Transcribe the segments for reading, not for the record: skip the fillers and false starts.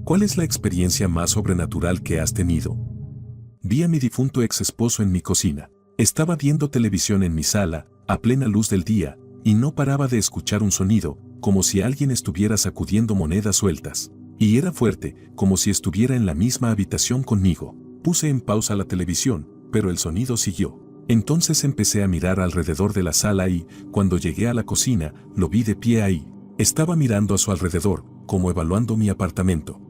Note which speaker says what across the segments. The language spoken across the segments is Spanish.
Speaker 1: ¿Cuál es la experiencia más sobrenatural que has tenido? Vi a mi difunto ex esposo en mi cocina. Estaba viendo televisión en mi sala, a plena luz del día, y no paraba de escuchar un sonido, como si alguien estuviera sacudiendo monedas sueltas. Y era fuerte, como si estuviera en la misma habitación conmigo. Puse en pausa la televisión, pero el sonido siguió. Entonces empecé a mirar alrededor de la sala y, cuando llegué a la cocina, lo vi de pie ahí. Estaba mirando a su alrededor, como evaluando mi apartamento.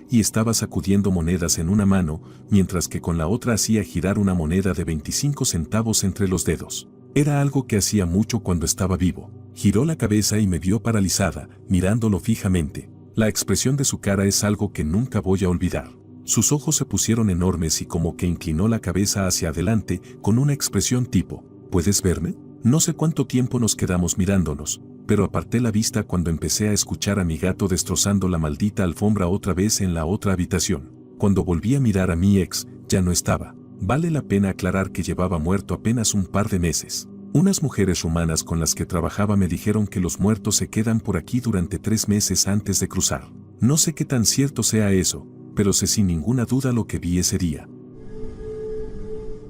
Speaker 1: Y estaba sacudiendo monedas en una mano, mientras que con la otra hacía girar una moneda de 25 centavos entre los dedos. Era algo que hacía mucho cuando estaba vivo. Giró la cabeza y me vio paralizada, mirándolo fijamente. La expresión de su cara es algo que nunca voy a olvidar. Sus ojos se pusieron enormes y como que inclinó la cabeza hacia adelante con una expresión tipo, ¿puedes verme? No sé cuánto tiempo nos quedamos mirándonos, pero aparté la vista cuando empecé a escuchar a mi gato destrozando la maldita alfombra otra vez en la otra habitación. Cuando volví a mirar a mi ex, ya no estaba. Vale la pena aclarar que llevaba muerto apenas un par de meses. Unas mujeres rumanas con las que trabajaba me dijeron que los muertos se quedan por aquí durante 3 meses antes de cruzar. No sé qué tan cierto sea eso, pero sé sin ninguna duda lo que vi ese día.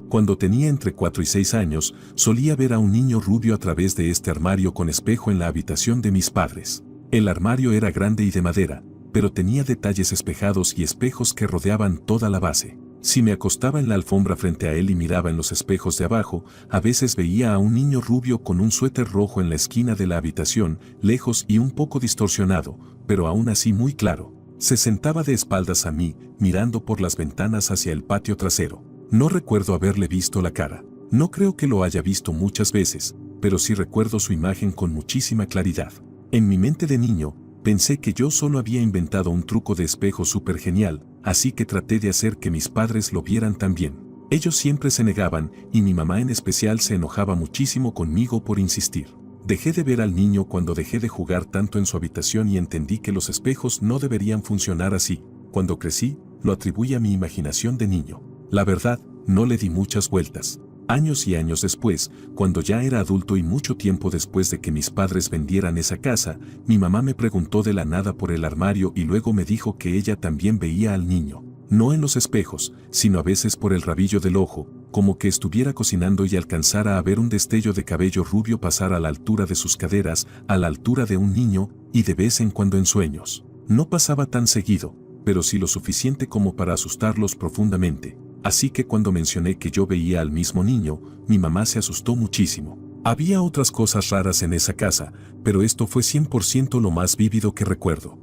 Speaker 1: Cuando tenía entre 4 y 6 años, solía ver a un niño rubio a través de este armario con espejo en la habitación de mis padres. El armario era grande y de madera, pero tenía detalles espejados y espejos que rodeaban toda la base. Si me acostaba en la alfombra frente a él y miraba en los espejos de abajo, a veces veía a un niño rubio con un suéter rojo en la esquina de la habitación, lejos y un poco distorsionado, pero aún así muy claro. Se sentaba de espaldas a mí, mirando por las ventanas hacia el patio trasero. No recuerdo haberle visto la cara. No creo que lo haya visto muchas veces, pero sí recuerdo su imagen con muchísima claridad. En mi mente de niño, pensé que yo solo había inventado un truco de espejo súper genial, así que traté de hacer que mis padres lo vieran también. Ellos siempre se negaban, y mi mamá en especial se enojaba muchísimo conmigo por insistir. Dejé de ver al niño cuando dejé de jugar tanto en su habitación y entendí que los espejos no deberían funcionar así. Cuando crecí, lo atribuí a mi imaginación de niño. La verdad, no le di muchas vueltas. Años y años después, cuando ya era adulto y mucho tiempo después de que mis padres vendieran esa casa, mi mamá me preguntó de la nada por el armario y luego me dijo que ella también veía al niño. No en los espejos, sino a veces por el rabillo del ojo, como que estuviera cocinando y alcanzara a ver un destello de cabello rubio pasar a la altura de sus caderas, a la altura de un niño, y de vez en cuando en sueños. No pasaba tan seguido, pero sí lo suficiente como para asustarlos profundamente. Así que cuando mencioné que yo veía al mismo niño, mi mamá se asustó muchísimo. Había otras cosas raras en esa casa, pero esto fue 100% lo más vívido que recuerdo.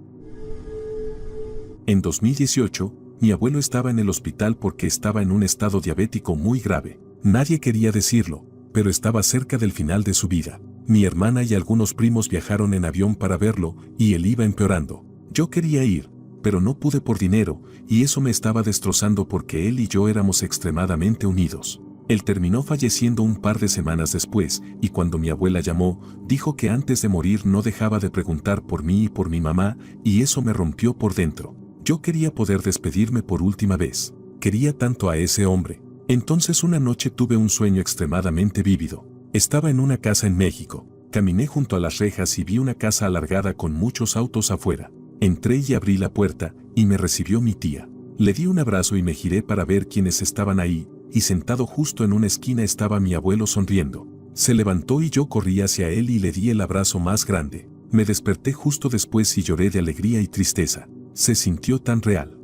Speaker 1: En 2018, mi abuelo estaba en el hospital porque estaba en un estado diabético muy grave. Nadie quería decirlo, pero estaba cerca del final de su vida. Mi hermana y algunos primos viajaron en avión para verlo, y él iba empeorando. Yo quería ir, pero no pude por dinero, y eso me estaba destrozando porque él y yo éramos extremadamente unidos. Él terminó falleciendo un par de semanas después, y cuando mi abuela llamó, dijo que antes de morir no dejaba de preguntar por mí y por mi mamá, y eso me rompió por dentro. Yo quería poder despedirme por última vez. Quería tanto a ese hombre. Entonces una noche tuve un sueño extremadamente vívido. Estaba en una casa en México. Caminé junto a las rejas y vi una casa alargada con muchos autos afuera. Entré y abrí la puerta, y me recibió mi tía. Le di un abrazo y me giré para ver quiénes estaban ahí, y sentado justo en una esquina estaba mi abuelo sonriendo. Se levantó y yo corrí hacia él y le di el abrazo más grande. Me desperté justo después y lloré de alegría y tristeza. Se sintió tan real.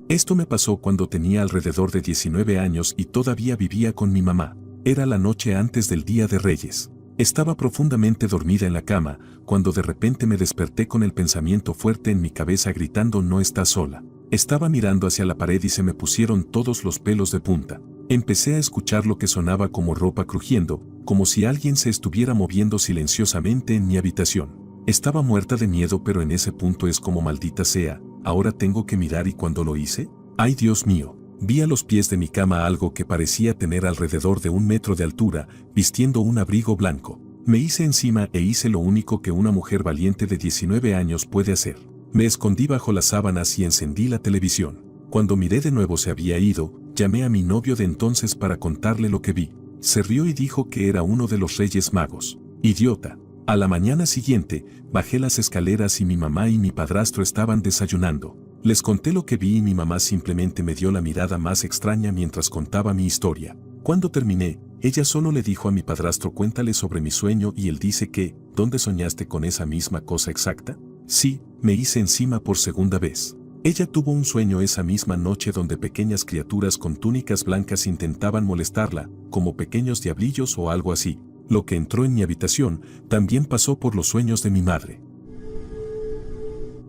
Speaker 1: Esto me pasó cuando tenía alrededor de 19 años y todavía vivía con mi mamá. Era la noche antes del Día de Reyes. Estaba profundamente dormida en la cama, cuando de repente me desperté con el pensamiento fuerte en mi cabeza gritando «No estás sola». Estaba mirando hacia la pared y se me pusieron todos los pelos de punta. Empecé a escuchar lo que sonaba como ropa crujiendo, como si alguien se estuviera moviendo silenciosamente en mi habitación. Estaba muerta de miedo, pero en ese punto es como maldita sea, ahora tengo que mirar. ¿Y cuando lo hice? ¡Ay, Dios mío! Vi a los pies de mi cama algo que parecía tener alrededor de 1 metro de altura, vistiendo un abrigo blanco. Me hice encima e hice lo único que una mujer valiente de 19 años puede hacer. Me escondí bajo las sábanas y encendí la televisión. Cuando miré de nuevo se había ido, llamé a mi novio de entonces para contarle lo que vi. Se rió y dijo que era uno de los Reyes Magos. Idiota. A la mañana siguiente, bajé las escaleras y mi mamá y mi padrastro estaban desayunando. Les conté lo que vi y mi mamá simplemente me dio la mirada más extraña mientras contaba mi historia. Cuando terminé, ella solo le dijo a mi padrastro: cuéntale sobre mi sueño, y él dice que, ¿dónde soñaste con esa misma cosa exacta? Sí, me hice encima por segunda vez. Ella tuvo un sueño esa misma noche donde pequeñas criaturas con túnicas blancas intentaban molestarla, como pequeños diablillos o algo así. Lo que entró en mi habitación también pasó por los sueños de mi madre.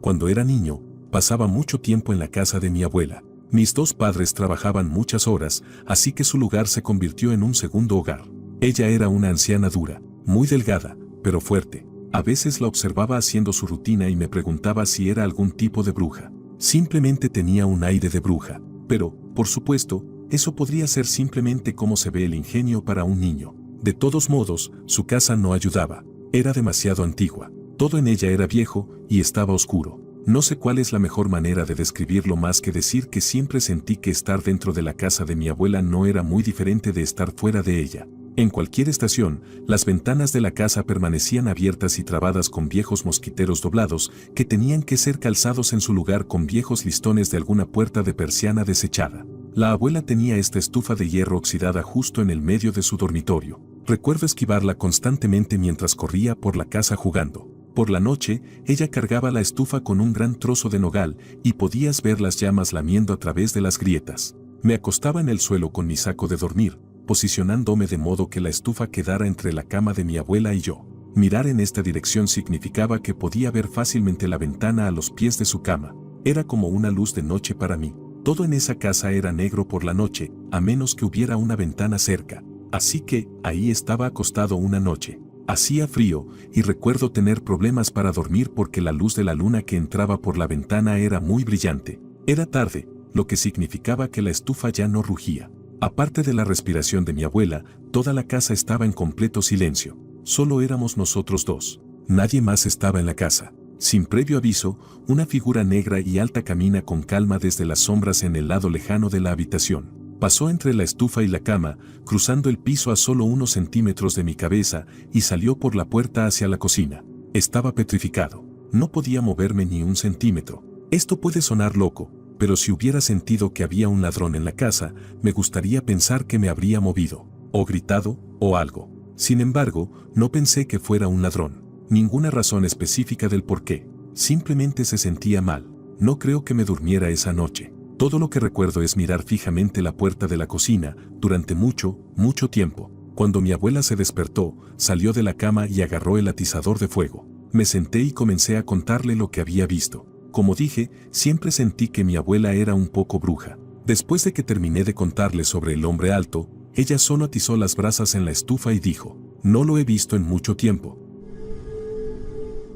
Speaker 1: Cuando era niño, pasaba mucho tiempo en la casa de mi abuela. Mis dos padres trabajaban muchas horas, así que su lugar se convirtió en un segundo hogar. Ella era una anciana dura, muy delgada, pero fuerte. A veces la observaba haciendo su rutina y me preguntaba si era algún tipo de bruja. Simplemente tenía un aire de bruja, pero, por supuesto, eso podría ser simplemente cómo se ve el ingenio para un niño. De todos modos, su casa no ayudaba. Era demasiado antigua. Todo en ella era viejo y estaba oscuro. No sé cuál es la mejor manera de describirlo más que decir que siempre sentí que estar dentro de la casa de mi abuela no era muy diferente de estar fuera de ella. En cualquier estación, las ventanas de la casa permanecían abiertas y trabadas con viejos mosquiteros doblados que tenían que ser calzados en su lugar con viejos listones de alguna puerta de persiana desechada. La abuela tenía esta estufa de hierro oxidada justo en el medio de su dormitorio. Recuerdo esquivarla constantemente mientras corría por la casa jugando. Por la noche, ella cargaba la estufa con un gran trozo de nogal y podías ver las llamas lamiendo a través de las grietas. Me acostaba en el suelo con mi saco de dormir, posicionándome de modo que la estufa quedara entre la cama de mi abuela y yo. Mirar en esta dirección significaba que podía ver fácilmente la ventana a los pies de su cama. Era como una luz de noche para mí. Todo en esa casa era negro por la noche, a menos que hubiera una ventana cerca. Así que, ahí estaba acostado una noche. Hacía frío, y recuerdo tener problemas para dormir porque la luz de la luna que entraba por la ventana era muy brillante. Era tarde, lo que significaba que la estufa ya no rugía. Aparte de la respiración de mi abuela, toda la casa estaba en completo silencio. Solo éramos nosotros dos. Nadie más estaba en la casa. Sin previo aviso, una figura negra y alta camina con calma desde las sombras en el lado lejano de la habitación. Pasó entre la estufa y la cama, cruzando el piso a solo unos centímetros de mi cabeza, y salió por la puerta hacia la cocina. Estaba petrificado. No podía moverme ni un centímetro. Esto puede sonar loco, pero si hubiera sentido que había un ladrón en la casa, me gustaría pensar que me habría movido, o gritado, o algo. Sin embargo, no pensé que fuera un ladrón. Ninguna razón específica del por qué. Simplemente se sentía mal. No creo que me durmiera esa noche. Todo lo que recuerdo es mirar fijamente la puerta de la cocina durante mucho, mucho tiempo. Cuando mi abuela se despertó, salió de la cama y agarró el atizador de fuego. Me senté y comencé a contarle lo que había visto. Como dije, siempre sentí que mi abuela era un poco bruja. Después de que terminé de contarle sobre el hombre alto, ella solo atizó las brasas en la estufa y dijo: no lo he visto en mucho tiempo.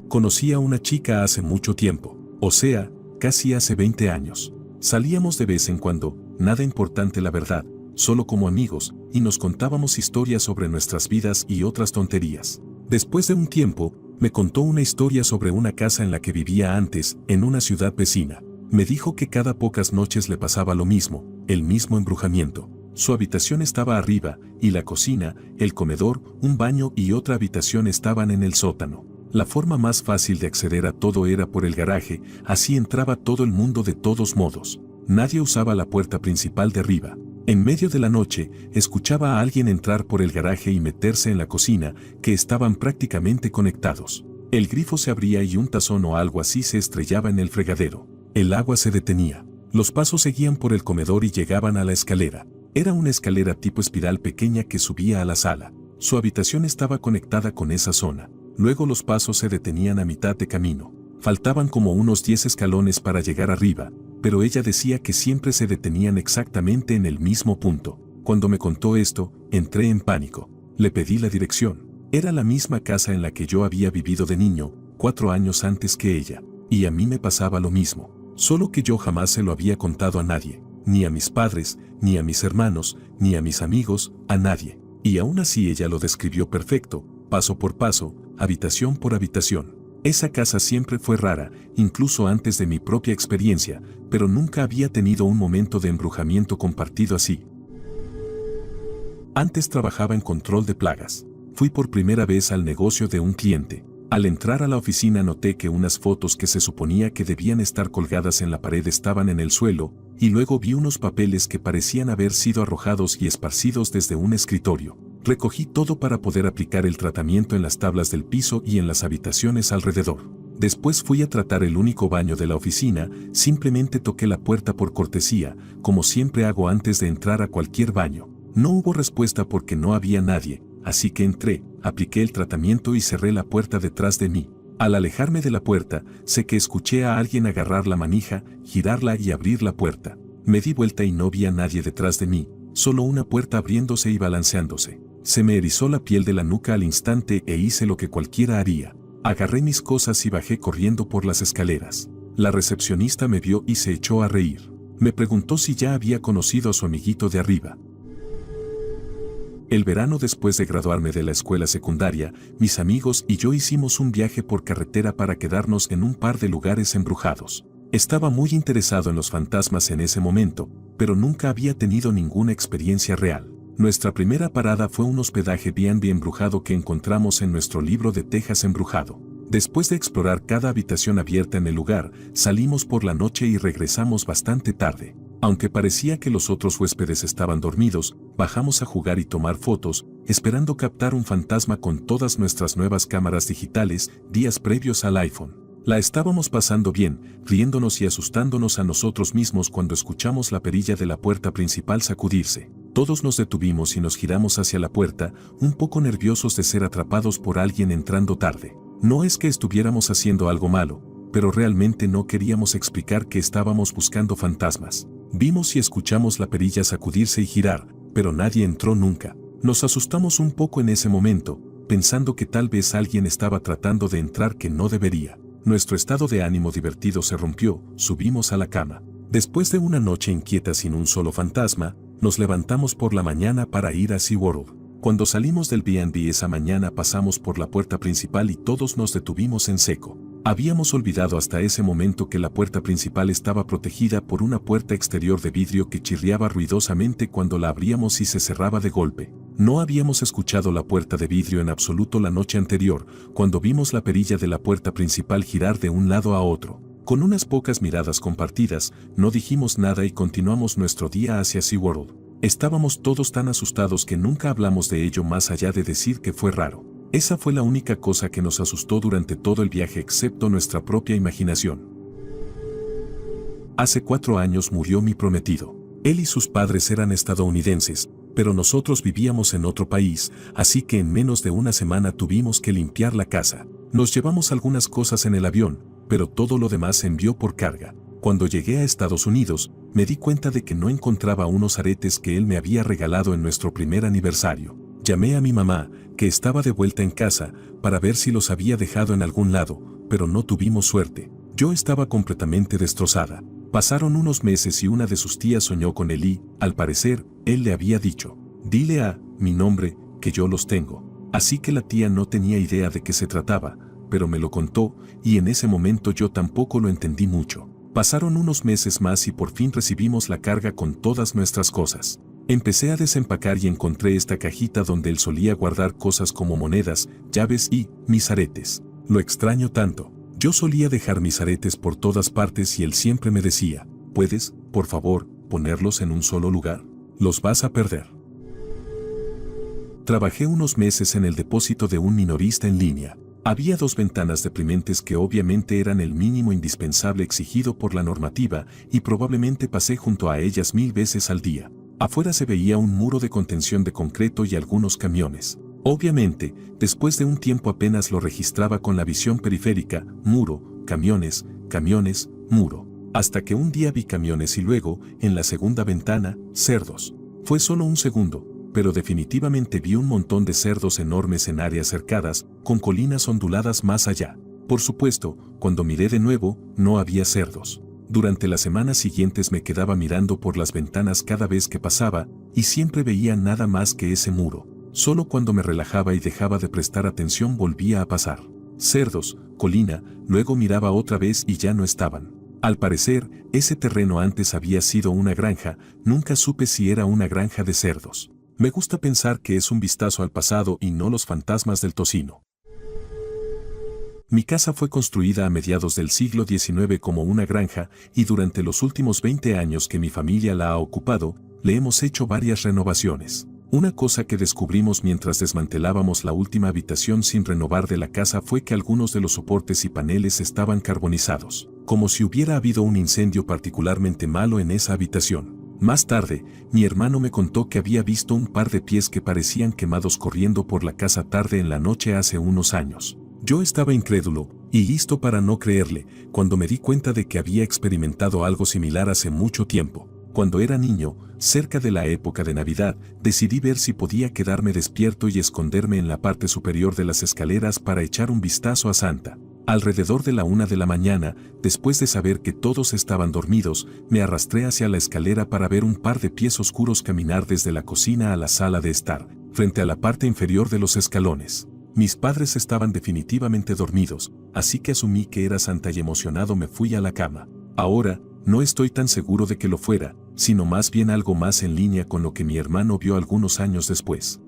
Speaker 1: Conocí a una chica hace mucho tiempo, o sea, casi hace 20 años. Salíamos de vez en cuando, nada importante la verdad, solo como amigos, y nos contábamos historias sobre nuestras vidas y otras tonterías. Después de un tiempo, me contó una historia sobre una casa en la que vivía antes, en una ciudad vecina. Me dijo que cada pocas noches le pasaba lo mismo, el mismo embrujamiento. Su habitación estaba arriba, y la cocina, el comedor, un baño y otra habitación estaban en el sótano. La forma más fácil de acceder a todo era por el garaje, así entraba todo el mundo de todos modos. Nadie usaba la puerta principal de arriba. En medio de la noche, escuchaba a alguien entrar por el garaje y meterse en la cocina, que estaban prácticamente conectados. El grifo se abría y un tazón o algo así se estrellaba en el fregadero. El agua se detenía. Los pasos seguían por el comedor y llegaban a la escalera. Era una escalera tipo espiral pequeña que subía a la sala. Su habitación estaba conectada con esa zona. Luego los pasos se detenían a mitad de camino. Faltaban como unos 10 escalones para llegar arriba, pero ella decía que siempre se detenían exactamente en el mismo punto. Cuando me contó esto, entré en pánico. Le pedí la dirección. Era la misma casa en la que yo había vivido de niño, 4 años antes que ella. Y a mí me pasaba lo mismo. Solo que yo jamás se lo había contado a nadie. Ni a mis padres, ni a mis hermanos, ni a mis amigos, a nadie. Y aún así ella lo describió perfecto, paso por paso, habitación por habitación. Esa casa siempre fue rara, incluso antes de mi propia experiencia, pero nunca había tenido un momento de embrujamiento compartido así. Antes trabajaba en control de plagas. Fui por primera vez al negocio de un cliente. Al entrar a la oficina noté que unas fotos que se suponía que debían estar colgadas en la pared estaban en el suelo, y luego vi unos papeles que parecían haber sido arrojados y esparcidos desde un escritorio. Recogí todo para poder aplicar el tratamiento en las tablas del piso y en las habitaciones alrededor. Después fui a tratar el único baño de la oficina, simplemente toqué la puerta por cortesía, como siempre hago antes de entrar a cualquier baño. No hubo respuesta porque no había nadie, así que entré, apliqué el tratamiento y cerré la puerta detrás de mí. Al alejarme de la puerta, sé que escuché a alguien agarrar la manija, girarla y abrir la puerta. Me di vuelta y no vi a nadie detrás de mí, solo una puerta abriéndose y balanceándose. Se me erizó la piel de la nuca al instante e hice lo que cualquiera haría. Agarré mis cosas y bajé corriendo por las escaleras. La recepcionista me vio y se echó a reír. Me preguntó si ya había conocido a su amiguito de arriba. El verano después de graduarme de la escuela secundaria, mis amigos y yo hicimos un viaje por carretera para quedarnos en un par de lugares embrujados. Estaba muy interesado en los fantasmas en ese momento, pero nunca había tenido ninguna experiencia real. Nuestra primera parada fue un hospedaje B&B embrujado que encontramos en nuestro libro de Texas Embrujado. Después de explorar cada habitación abierta en el lugar, salimos por la noche y regresamos bastante tarde. Aunque parecía que los otros huéspedes estaban dormidos, bajamos a jugar y tomar fotos, esperando captar un fantasma con todas nuestras nuevas cámaras digitales días previos al iPhone. La estábamos pasando bien, riéndonos y asustándonos a nosotros mismos cuando escuchamos la perilla de la puerta principal sacudirse. Todos nos detuvimos y nos giramos hacia la puerta, un poco nerviosos de ser atrapados por alguien entrando tarde. No es que estuviéramos haciendo algo malo, pero realmente no queríamos explicar que estábamos buscando fantasmas. Vimos y escuchamos la perilla sacudirse y girar, pero nadie entró nunca. Nos asustamos un poco en ese momento, pensando que tal vez alguien estaba tratando de entrar que no debería. Nuestro estado de ánimo divertido se rompió, subimos a la cama. Después de una noche inquieta sin un solo fantasma, nos levantamos por la mañana para ir a SeaWorld. Cuando salimos del B&B esa mañana pasamos por la puerta principal y todos nos detuvimos en seco. Habíamos olvidado hasta ese momento que la puerta principal estaba protegida por una puerta exterior de vidrio que chirriaba ruidosamente cuando la abríamos y se cerraba de golpe. No habíamos escuchado la puerta de vidrio en absoluto la noche anterior, cuando vimos la perilla de la puerta principal girar de un lado a otro. Con unas pocas miradas compartidas, no dijimos nada y continuamos nuestro día hacia SeaWorld. Estábamos todos tan asustados que nunca hablamos de ello más allá de decir que fue raro. Esa fue la única cosa que nos asustó durante todo el viaje excepto nuestra propia imaginación. Hace 4 años murió mi prometido. Él y sus padres eran estadounidenses, pero nosotros vivíamos en otro país, así que en menos de una semana tuvimos que limpiar la casa. Nos llevamos algunas cosas en el avión, pero todo lo demás se envió por carga. Cuando llegué a Estados Unidos, me di cuenta de que no encontraba unos aretes que él me había regalado en nuestro primer aniversario. Llamé a mi mamá, que estaba de vuelta en casa, para ver si los había dejado en algún lado, pero no tuvimos suerte. Yo estaba completamente destrozada. Pasaron unos meses y una de sus tías soñó con él y, al parecer, él le había dicho, «Dile a mi nombre, que yo los tengo». Así que la tía no tenía idea de qué se trataba, pero me lo contó, y en ese momento yo tampoco lo entendí mucho. Pasaron unos meses más y por fin recibimos la carga con todas nuestras cosas. Empecé a desempacar y encontré esta cajita donde él solía guardar cosas como monedas, llaves y mis aretes. Lo extraño tanto. Yo solía dejar mis aretes por todas partes y él siempre me decía, ¿puedes, por favor, ponerlos en un solo lugar? Los vas a perder. Trabajé unos meses en el depósito de un minorista en línea. Había 2 ventanas deprimentes que obviamente eran el mínimo indispensable exigido por la normativa y probablemente pasé junto a ellas 1000 veces al día. Afuera se veía un muro de contención de concreto y algunos camiones. Obviamente, después de un tiempo apenas lo registraba con la visión periférica, muro, camiones, camiones, muro. Hasta que un día vi camiones y luego, en la segunda ventana, cerdos. Fue solo un segundo, pero definitivamente vi un montón de cerdos enormes en áreas cercadas, con colinas onduladas más allá. Por supuesto, cuando miré de nuevo, no había cerdos. Durante las semanas siguientes me quedaba mirando por las ventanas cada vez que pasaba, y siempre veía nada más que ese muro. Solo cuando me relajaba y dejaba de prestar atención volvía a pasar. Cerdos, colina, luego miraba otra vez y ya no estaban. Al parecer, ese terreno antes había sido una granja, nunca supe si era una granja de cerdos. Me gusta pensar que es un vistazo al pasado y no los fantasmas del tocino. Mi casa fue construida a mediados del siglo XIX como una granja y durante los últimos 20 años que mi familia la ha ocupado, le hemos hecho varias renovaciones. Una cosa que descubrimos mientras desmantelábamos la última habitación sin renovar de la casa fue que algunos de los soportes y paneles estaban carbonizados, como si hubiera habido un incendio particularmente malo en esa habitación. Más tarde, mi hermano me contó que había visto un par de pies que parecían quemados corriendo por la casa tarde en la noche hace unos años. Yo estaba incrédulo y listo para no creerle cuando me di cuenta de que había experimentado algo similar hace mucho tiempo. Cuando era niño, cerca de la época de Navidad, decidí ver si podía quedarme despierto y esconderme en la parte superior de las escaleras para echar un vistazo a Santa. Alrededor de la 1 de la mañana, después de saber que todos estaban dormidos, me arrastré hacia la escalera para ver un par de pies oscuros caminar desde la cocina a la sala de estar, frente a la parte inferior de los escalones. Mis padres estaban definitivamente dormidos, así que asumí que era Santa y emocionado me fui a la cama. Ahora, no estoy tan seguro de que lo fuera, sino más bien algo más en línea con lo que mi hermano vio algunos años después.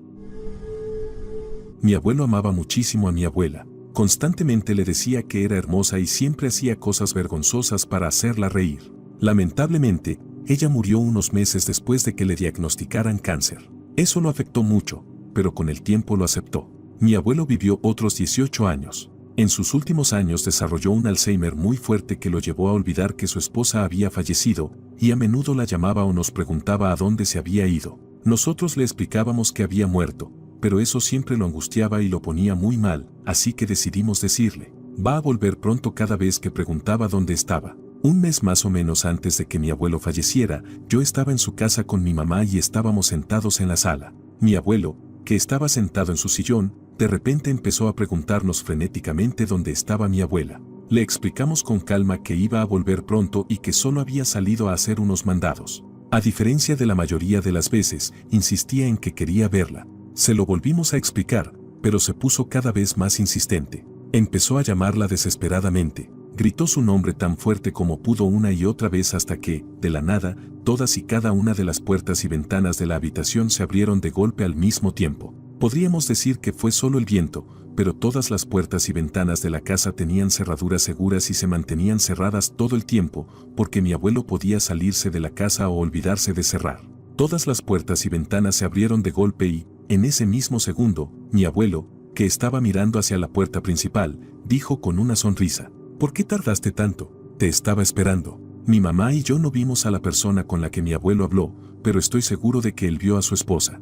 Speaker 1: Mi abuelo amaba muchísimo a mi abuela. Constantemente le decía que era hermosa y siempre hacía cosas vergonzosas para hacerla reír. Lamentablemente, ella murió unos meses después de que le diagnosticaran cáncer. Eso lo afectó mucho, pero con el tiempo lo aceptó. Mi abuelo vivió otros 18 años. En sus últimos años desarrolló un Alzheimer muy fuerte que lo llevó a olvidar que su esposa había fallecido, y a menudo la llamaba o nos preguntaba a dónde se había ido. Nosotros le explicábamos que había muerto, pero eso siempre lo angustiaba y lo ponía muy mal, así que decidimos decirle, va a volver pronto cada vez que preguntaba dónde estaba. Un mes más o menos antes de que mi abuelo falleciera, yo estaba en su casa con mi mamá y estábamos sentados en la sala. Mi abuelo, que estaba sentado en su sillón, de repente empezó a preguntarnos frenéticamente dónde estaba mi abuela. Le explicamos con calma que iba a volver pronto y que solo había salido a hacer unos mandados. A diferencia de la mayoría de las veces, insistía en que quería verla. Se lo volvimos a explicar, pero se puso cada vez más insistente. Empezó a llamarla desesperadamente. Gritó su nombre tan fuerte como pudo una y otra vez hasta que, de la nada, todas y cada una de las puertas y ventanas de la habitación se abrieron de golpe al mismo tiempo. Podríamos decir que fue solo el viento, pero todas las puertas y ventanas de la casa tenían cerraduras seguras y se mantenían cerradas todo el tiempo, porque mi abuelo podía salirse de la casa o olvidarse de cerrar. Todas las puertas y ventanas se abrieron de golpe y, en ese mismo segundo, mi abuelo, que estaba mirando hacia la puerta principal, dijo con una sonrisa, ¿por qué tardaste tanto? Te estaba esperando. Mi mamá y yo no vimos a la persona con la que mi abuelo habló, pero estoy seguro de que él vio a su esposa.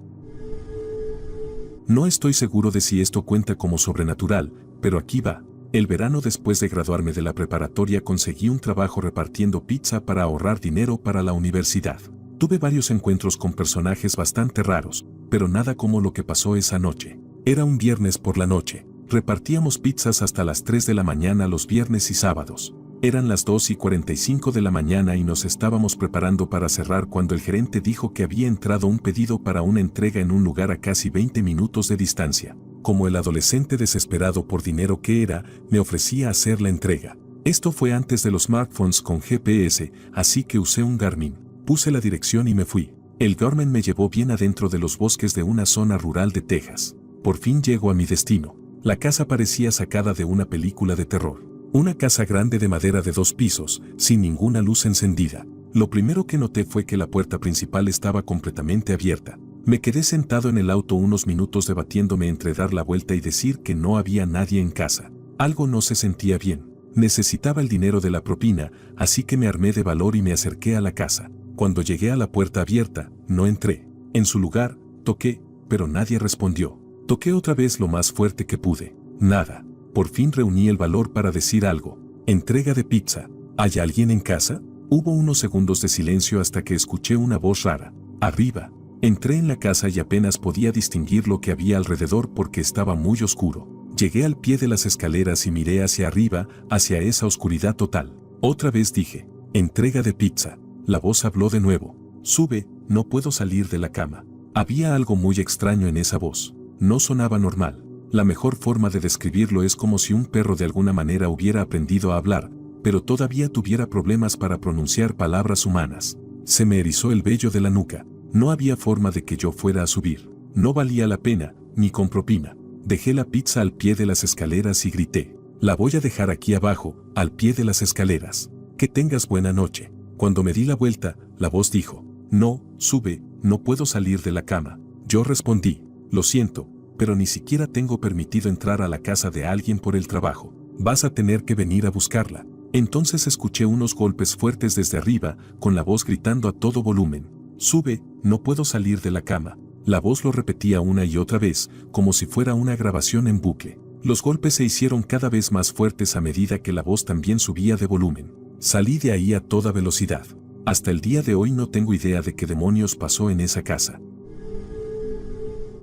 Speaker 1: No estoy seguro de si esto cuenta como sobrenatural, pero aquí va. El verano después de graduarme de la preparatoria conseguí un trabajo repartiendo pizza para ahorrar dinero para la universidad. Tuve varios encuentros con personajes bastante raros, pero nada como lo que pasó esa noche. Era un viernes por la noche. Repartíamos pizzas hasta las 3 de la mañana los viernes y sábados. Eran las 2:45 de la mañana y nos estábamos preparando para cerrar cuando el gerente dijo que había entrado un pedido para una entrega en un lugar a casi 20 minutos de distancia. Como el adolescente desesperado por dinero que era, me ofrecía hacer la entrega. Esto fue antes de los smartphones con GPS, así que usé un Garmin. Puse la dirección y me fui. El Garmin me llevó bien adentro de los bosques de una zona rural de Texas. Por fin llego a mi destino. La casa parecía sacada de una película de terror. Una casa grande de madera de 2 pisos, sin ninguna luz encendida. Lo primero que noté fue que la puerta principal estaba completamente abierta. Me quedé sentado en el auto unos minutos debatiéndome entre dar la vuelta y decir que no había nadie en casa. Algo no se sentía bien. Necesitaba el dinero de la propina, así que me armé de valor y me acerqué a la casa. Cuando llegué a la puerta abierta, no entré. En su lugar, toqué, pero nadie respondió. Toqué otra vez lo más fuerte que pude. Nada. Por fin reuní el valor para decir algo. Entrega de pizza. ¿Hay alguien en casa? Hubo unos segundos de silencio hasta que escuché una voz rara. Arriba. Entré en la casa y apenas podía distinguir lo que había alrededor porque estaba muy oscuro. Llegué al pie de las escaleras y miré hacia arriba, hacia esa oscuridad total. Otra vez dije, entrega de pizza. La voz habló de nuevo. Sube, no puedo salir de la cama. Había algo muy extraño en esa voz. No sonaba normal. La mejor forma de describirlo es como si un perro de alguna manera hubiera aprendido a hablar, pero todavía tuviera problemas para pronunciar palabras humanas. Se me erizó el vello de la nuca. No había forma de que yo fuera a subir. No valía la pena, ni con propina. Dejé la pizza al pie de las escaleras y grité: la voy a dejar aquí abajo, al pie de las escaleras. Que tengas buena noche. Cuando me di la vuelta, la voz dijo: no, sube, no puedo salir de la cama. Yo respondí: lo siento, pero ni siquiera tengo permitido entrar a la casa de alguien por el trabajo. Vas a tener que venir a buscarla. Entonces escuché unos golpes fuertes desde arriba, con la voz gritando a todo volumen: sube, no puedo salir de la cama. La voz lo repetía una y otra vez, como si fuera una grabación en bucle. Los golpes se hicieron cada vez más fuertes a medida que la voz también subía de volumen. Salí de ahí a toda velocidad. Hasta el día de hoy no tengo idea de qué demonios pasó en esa casa.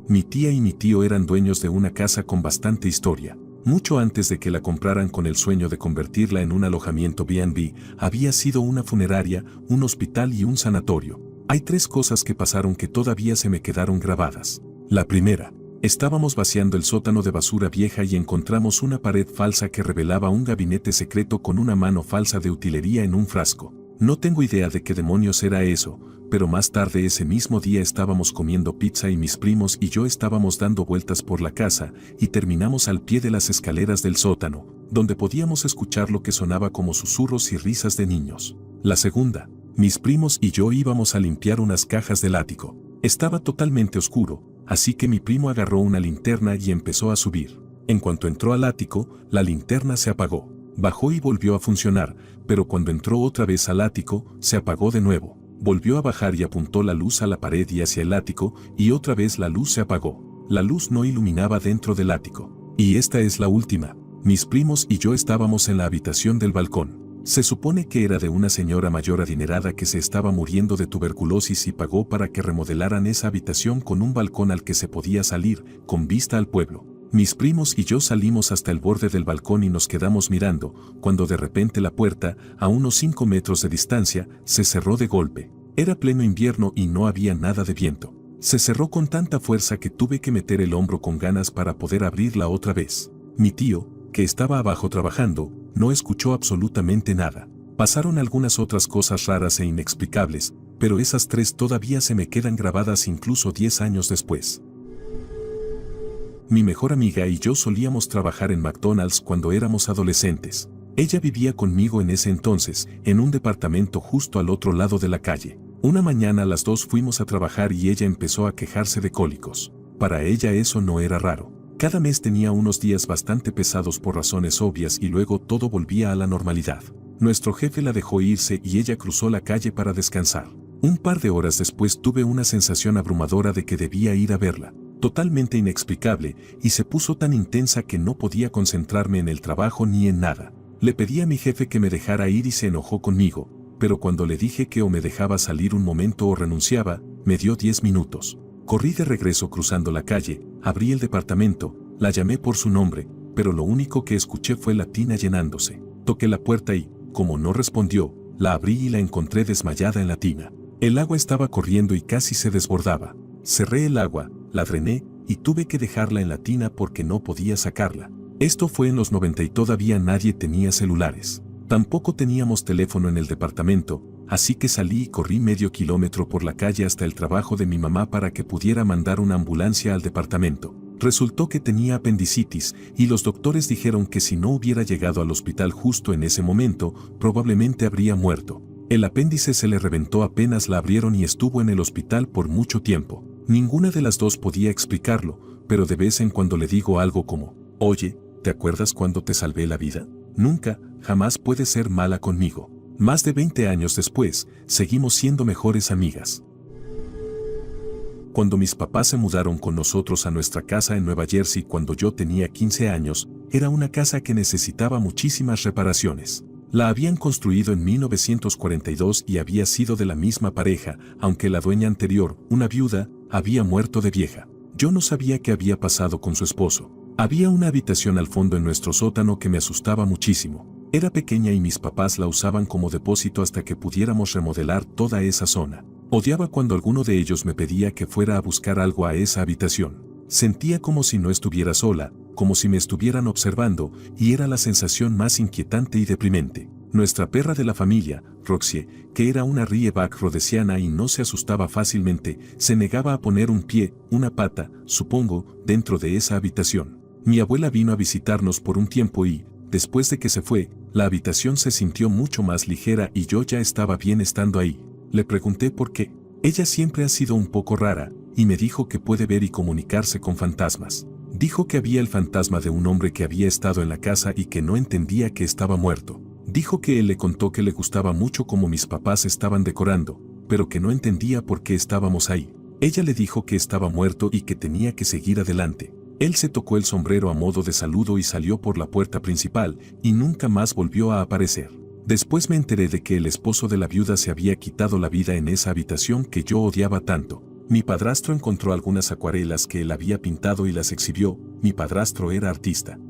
Speaker 1: Mi tía y mi tío eran dueños de una casa con bastante historia. Mucho antes de que la compraran con el sueño de convertirla en un alojamiento B&B, había sido una funeraria, un hospital y un sanatorio. Hay 3 cosas que pasaron que todavía se me quedaron grabadas. La primera: estábamos vaciando el sótano de basura vieja y encontramos una pared falsa que revelaba un gabinete secreto con una mano falsa de utilería en un frasco. No tengo idea de qué demonios era eso, pero más tarde ese mismo día estábamos comiendo pizza y mis primos y yo estábamos dando vueltas por la casa y terminamos al pie de las escaleras del sótano, donde podíamos escuchar lo que sonaba como susurros y risas de niños. La segunda: mis primos y yo íbamos a limpiar unas cajas del ático. Estaba totalmente oscuro, así que mi primo agarró una linterna y empezó a subir. En cuanto entró al ático, la linterna se apagó. Bajó y volvió a funcionar, pero cuando entró otra vez al ático, se apagó de nuevo. Volvió a bajar y apuntó la luz a la pared y hacia el ático, y otra vez la luz se apagó. La luz no iluminaba dentro del ático. Y esta es la última. Mis primos y yo estábamos en la habitación del balcón. Se supone que era de una señora mayor adinerada que se estaba muriendo de tuberculosis y pagó para que remodelaran esa habitación con un balcón al que se podía salir, con vista al pueblo. Mis primos y yo salimos hasta el borde del balcón y nos quedamos mirando, cuando de repente la puerta, a unos 5 metros de distancia, se cerró de golpe. Era pleno invierno y no había nada de viento. Se cerró con tanta fuerza que tuve que meter el hombro con ganas para poder abrirla otra vez. Mi tío, que estaba abajo trabajando, no escuchó absolutamente nada. Pasaron algunas otras cosas raras e inexplicables, pero esas 3 todavía se me quedan grabadas incluso 10 años después. Mi mejor amiga y yo solíamos trabajar en McDonald's cuando éramos adolescentes. Ella vivía conmigo en ese entonces, en un departamento justo al otro lado de la calle. Una mañana las 2 fuimos a trabajar y ella empezó a quejarse de cólicos. Para ella eso no era raro. Cada mes tenía unos días bastante pesados por razones obvias y luego todo volvía a la normalidad. Nuestro jefe la dejó irse y ella cruzó la calle para descansar. Un par de horas después tuve una sensación abrumadora de que debía ir a verla, totalmente inexplicable, y se puso tan intensa que no podía concentrarme en el trabajo ni en nada. Le pedí a mi jefe que me dejara ir y se enojó conmigo, pero cuando le dije que o me dejaba salir un momento o renunciaba, me dio 10 minutos. Corrí de regreso cruzando la calle, abrí el departamento, la llamé por su nombre, pero lo único que escuché fue la tina llenándose. Toqué la puerta y, como no respondió, la abrí y la encontré desmayada en la tina. El agua estaba corriendo y casi se desbordaba. Cerré el agua, la drené, y tuve que dejarla en la tina porque no podía sacarla. Esto fue en los 90 y todavía nadie tenía celulares. Tampoco teníamos teléfono en el departamento, así que salí y corrí medio kilómetro por la calle hasta el trabajo de mi mamá para que pudiera mandar una ambulancia al departamento. Resultó que tenía apendicitis y los doctores dijeron que si no hubiera llegado al hospital justo en ese momento, probablemente habría muerto. El apéndice se le reventó apenas la abrieron y estuvo en el hospital por mucho tiempo. Ninguna de las 2 podía explicarlo, pero de vez en cuando le digo algo como: oye, ¿te acuerdas cuando te salvé la vida? Nunca, jamás puedes ser mala conmigo. Más de 20 años después, seguimos siendo mejores amigas. Cuando mis papás se mudaron con nosotros a nuestra casa en Nueva Jersey cuando yo tenía 15 años, era una casa que necesitaba muchísimas reparaciones. La habían construido en 1942 y había sido de la misma pareja, aunque la dueña anterior, una viuda, había muerto de vieja. Yo no sabía qué había pasado con su esposo. Había una habitación al fondo en nuestro sótano que me asustaba muchísimo. Era pequeña y mis papás la usaban como depósito hasta que pudiéramos remodelar toda esa zona. Odiaba cuando alguno de ellos me pedía que fuera a buscar algo a esa habitación. Sentía como si no estuviera sola, como si me estuvieran observando, y era la sensación más inquietante y deprimente. Nuestra perra de la familia, Roxie, que era una Rieback rhodesiana y no se asustaba fácilmente, se negaba a poner un pie, una pata, supongo, dentro de esa habitación. Mi abuela vino a visitarnos por un tiempo y, después de que se fue, la habitación se sintió mucho más ligera y yo ya estaba bien estando ahí. Le pregunté por qué. Ella siempre ha sido un poco rara, y me dijo que puede ver y comunicarse con fantasmas. Dijo que había el fantasma de un hombre que había estado en la casa y que no entendía que estaba muerto. Dijo que él le contó que le gustaba mucho cómo mis papás estaban decorando, pero que no entendía por qué estábamos ahí. Ella le dijo que estaba muerto y que tenía que seguir adelante. Él se tocó el sombrero a modo de saludo y salió por la puerta principal, y nunca más volvió a aparecer. Después me enteré de que el esposo de la viuda se había quitado la vida en esa habitación que yo odiaba tanto. Mi padrastro encontró algunas acuarelas que él había pintado y las exhibió. Mi padrastro era artista.